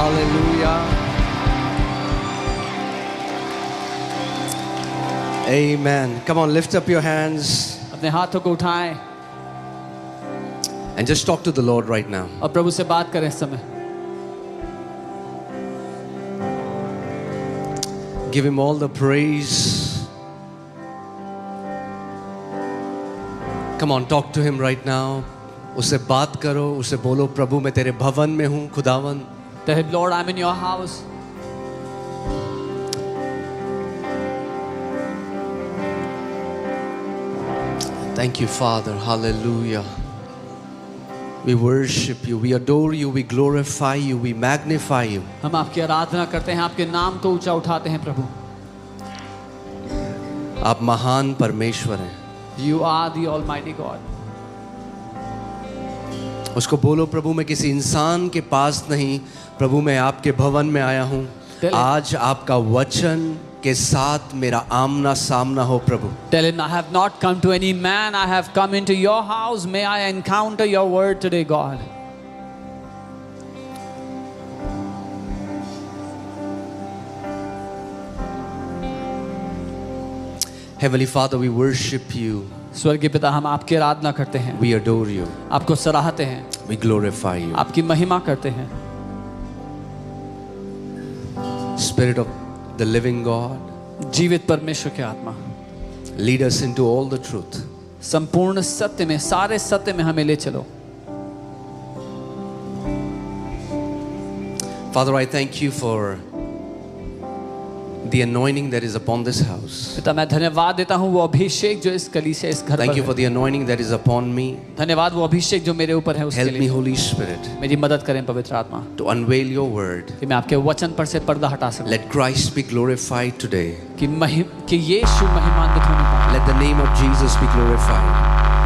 Hallelujah. Amen. Come on, lift up your hands अपने हाथों को उठाएं and just talk to the Lord right now. और प्रभु से बात करें इस समय. Give him all the praise. Come on, talk to him right now. उससे बात करो, उससे बोलो प्रभु मैं तेरे भवन में हूँ खुदावन. Tell him, Lord, I'm in your house. Thank you, Father. Hallelujah. We worship you, we adore you, we glorify you, we magnify you. हम आपकी आराधना करते हैं, आपके नाम को ऊंचा उठाते हैं प्रभु. आप महान परमेश्वर हैं. You are the Almighty God. उसको बोलो प्रभु मैं किसी इंसान के पास नहीं, प्रभु मैं आपके भवन में आया हूँ. आज आपका वचन के साथ मेरा आमना सामना हो प्रभु. Tell him, I have not come to any man, I have come into your house. May I encounter your word today, God. Heavenly Father, we worship you. स्वर्गीय पिता, हम आपकी आराधना करते हैं. We adore you. आपको सराहते हैं. We glorify you. आपकी महिमा करते हैं. Spirit of the living God, जीवित परमेश्वर की आत्मा, lead us into all the truth. संपूर्ण सत्य में, सारे सत्य में हमें ले चलो. Father, I thank you for the anointing that is upon this house. पिता, मैं धन्यवाद देता हूँ वो अभिषेक जो इस कलीसिया, इस घर पर Thank you है. for the anointing that is upon me. धन्यवाद वो अभिषेक जो मेरे ऊपर है उसके Help me, लिए. Holy Spirit, मेरी मदद करें पवित्र आत्मा, to unveil your word. कि मैं आपके वचन पर से पर्दा हटा सकूं. Let Christ be glorified today. कि यीशु महिमान्वित होने पाए. Let the name of Jesus be glorified.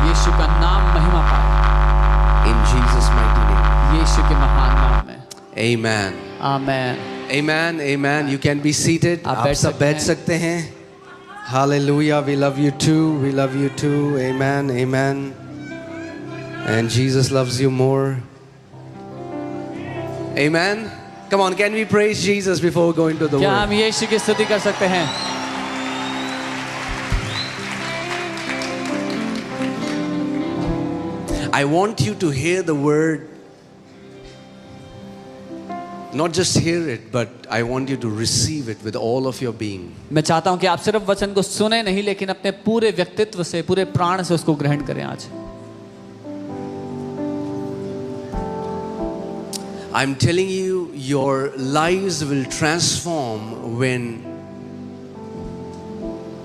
यीशु का नाम महिमा पाए. In Jesus' mighty name. यीशु के महान नाम में. Amen. Amen. Amen. Amen. You can be seated. आप आप सब बैठ सकते हैं. Hallelujah. We love you too. We love you too. Amen. Amen. And Jesus loves you more. Amen. Come on, can we praise Jesus before we go into the क्या word? हम यीशु की स्तुति कर सकते हैं? I want you to hear the word. Not just hear it, but I want you to receive it with all of your being. मैं चाहता हूं कि आप सिर्फ वचन को सुने नहीं, लेकिन अपने पूरे व्यक्तित्व से, पूरे प्राण से उसको ग्रहण करें आज. I'm telling you, your lives will transform when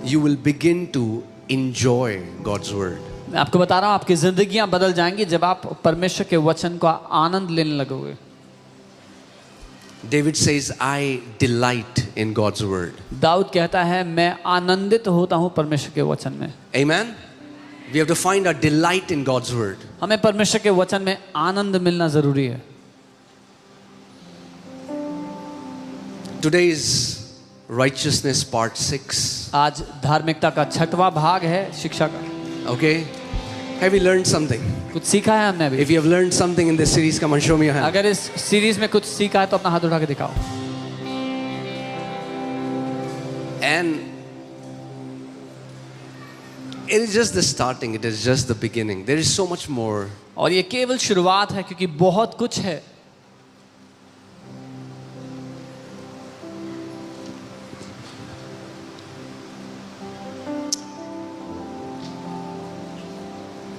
you will begin to enjoy God's word. मैं आपको बता रहा हूं, आपकी जिंदगियां बदल जाएंगी जब आप परमेश्वर के वचन का आनंद लेने लगोगे. David says, I delight in God's word. Dawood कहता है, मैं आनंदित होता हूं परमेश्वर के वचन में. Amen. We have to find our delight in God's word. हमें परमेश्वर के वचन में आनंद मिलना जरूरी है. Today is righteousness part 6. आज धार्मिकता का 6वां भाग है शिक्षा का. Okay. Have you learned something? कुछ सीखा है हमने अभी? If you have learned something in this series, come on, show me your hand. अगर इस सीरीज में कुछ सीखा है तो अपना हाथ उठा के दिखाओ. And it is just the starting. It is just the beginning. There is so much more. और ये केवल शुरुआत है, क्योंकि बहुत कुछ है.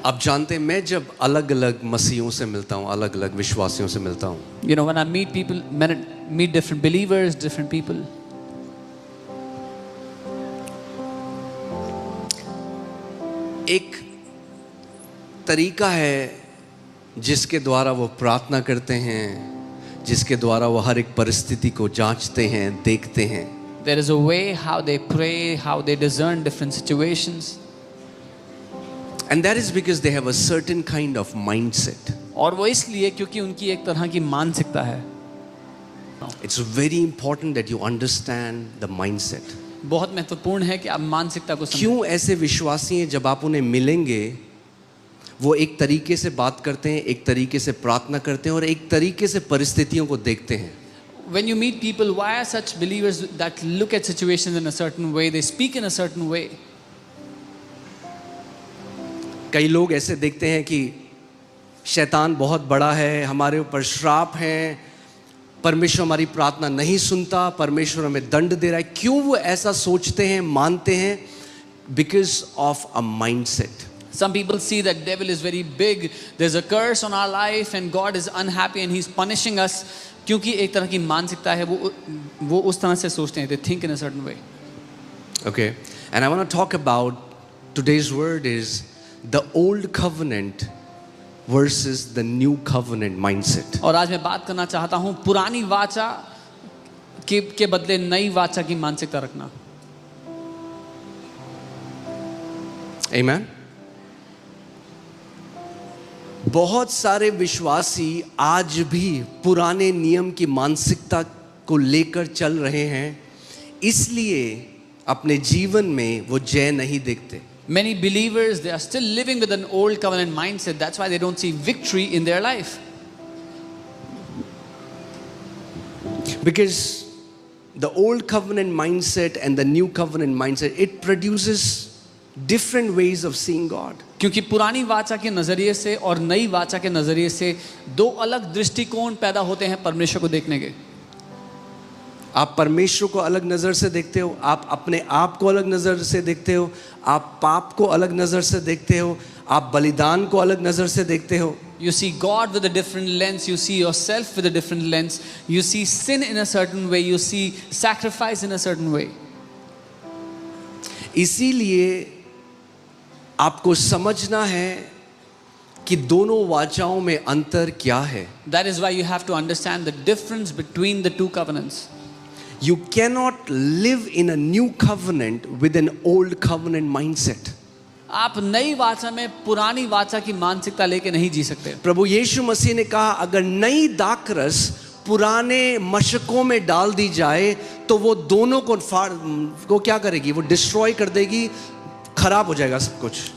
आप जानते हैं, मैं जब अलग अलग मसीहों से मिलता हूँ, अलग अलग विश्वासियों से मिलता हूँ, You know, when I meet people, meet different believers, different people, एक तरीका है जिसके द्वारा वो प्रार्थना करते हैं, जिसके द्वारा वो हर एक परिस्थिति को जांचते हैं, देखते हैं. there is a way how they pray, how they discern different situations. And that is because they have a certain kind of mindset. और वो इसलिए क्योंकि उनकी एक तरह की मानसिकता है. It's very important that you understand the mindset. बहुत महत्वपूर्ण है कि आप मानसिकता को समझें. क्यों ऐसे विश्वासी हैं, जब आप उन्हें मिलेंगे वो एक तरीके से बात करते हैं, एक तरीके से प्रार्थना करते हैं और एक तरीके से परिस्थितियों को देखते हैं. when you meet people, why are such believers that look at situations in a certain way, they speak in a certain way? कई लोग ऐसे देखते हैं कि शैतान बहुत बड़ा है, हमारे ऊपर श्राप है, परमेश्वर हमारी प्रार्थना नहीं सुनता, परमेश्वर हमें दंड दे रहा है। क्यों वो ऐसा सोचते हैं, मानते हैं? Because of a mindset. Some people see that devil is very big, there's a curse on our life and God is unhappy and he's punishing us, क्योंकि एक तरह की मानसिकता है, वो उस तरह से सोचते हैं, they think in a certain way. Okay, and I want to talk about today's word is the old covenant versus the new covenant mindset. और आज मैं बात करना चाहता हूँ पुरानी वाचा के बदले नई वाचा की मानसिकता रखना। Amen. बहुत सारे विश्वासी आज भी पुराने नियम की मानसिकता को लेकर चल रहे हैं, इसलिए अपने जीवन में वो जय नहीं देखते। Many believers, they are still living with an old covenant mindset. That's why they don't see victory in their life. Because the old covenant mindset and the new covenant mindset, it produces different ways of seeing God. क्योंकि पुरानी वाचा के नजरिए से और नई वाचा के नजरिए से दो अलग दृष्टिकोण पैदा होते हैं परमेश्वर को देखने के। आप परमेश्वर को अलग नज़र से देखते हो, आप अपने आप को अलग नज़र से देखते हो, आप पाप को अलग नज़र से देखते हो, आप बलिदान को अलग नज़र से देखते हो। You see God with a different lens, you see yourself with a different lens, you see sin in a certain way, you see sacrifice in a certain way. इसीलिए आपको समझना है कि दोनों वाचाओं में अंतर क्या है। That is why you have to understand the difference between the two covenants. You cannot live in a new covenant with an old covenant mindset. आप नई वाचा में पुरानी वाचा की मानसिकता लेके नहीं जी सकते। प्रभु यीशु मसीह ने कहा अगर नई दाखरस पुराने मशकों में डाल दी जाए तो वो दोनों को क्या करेगी? वो डिस्ट्रॉय कर देगी, खराब हो जाएगा सब कुछ।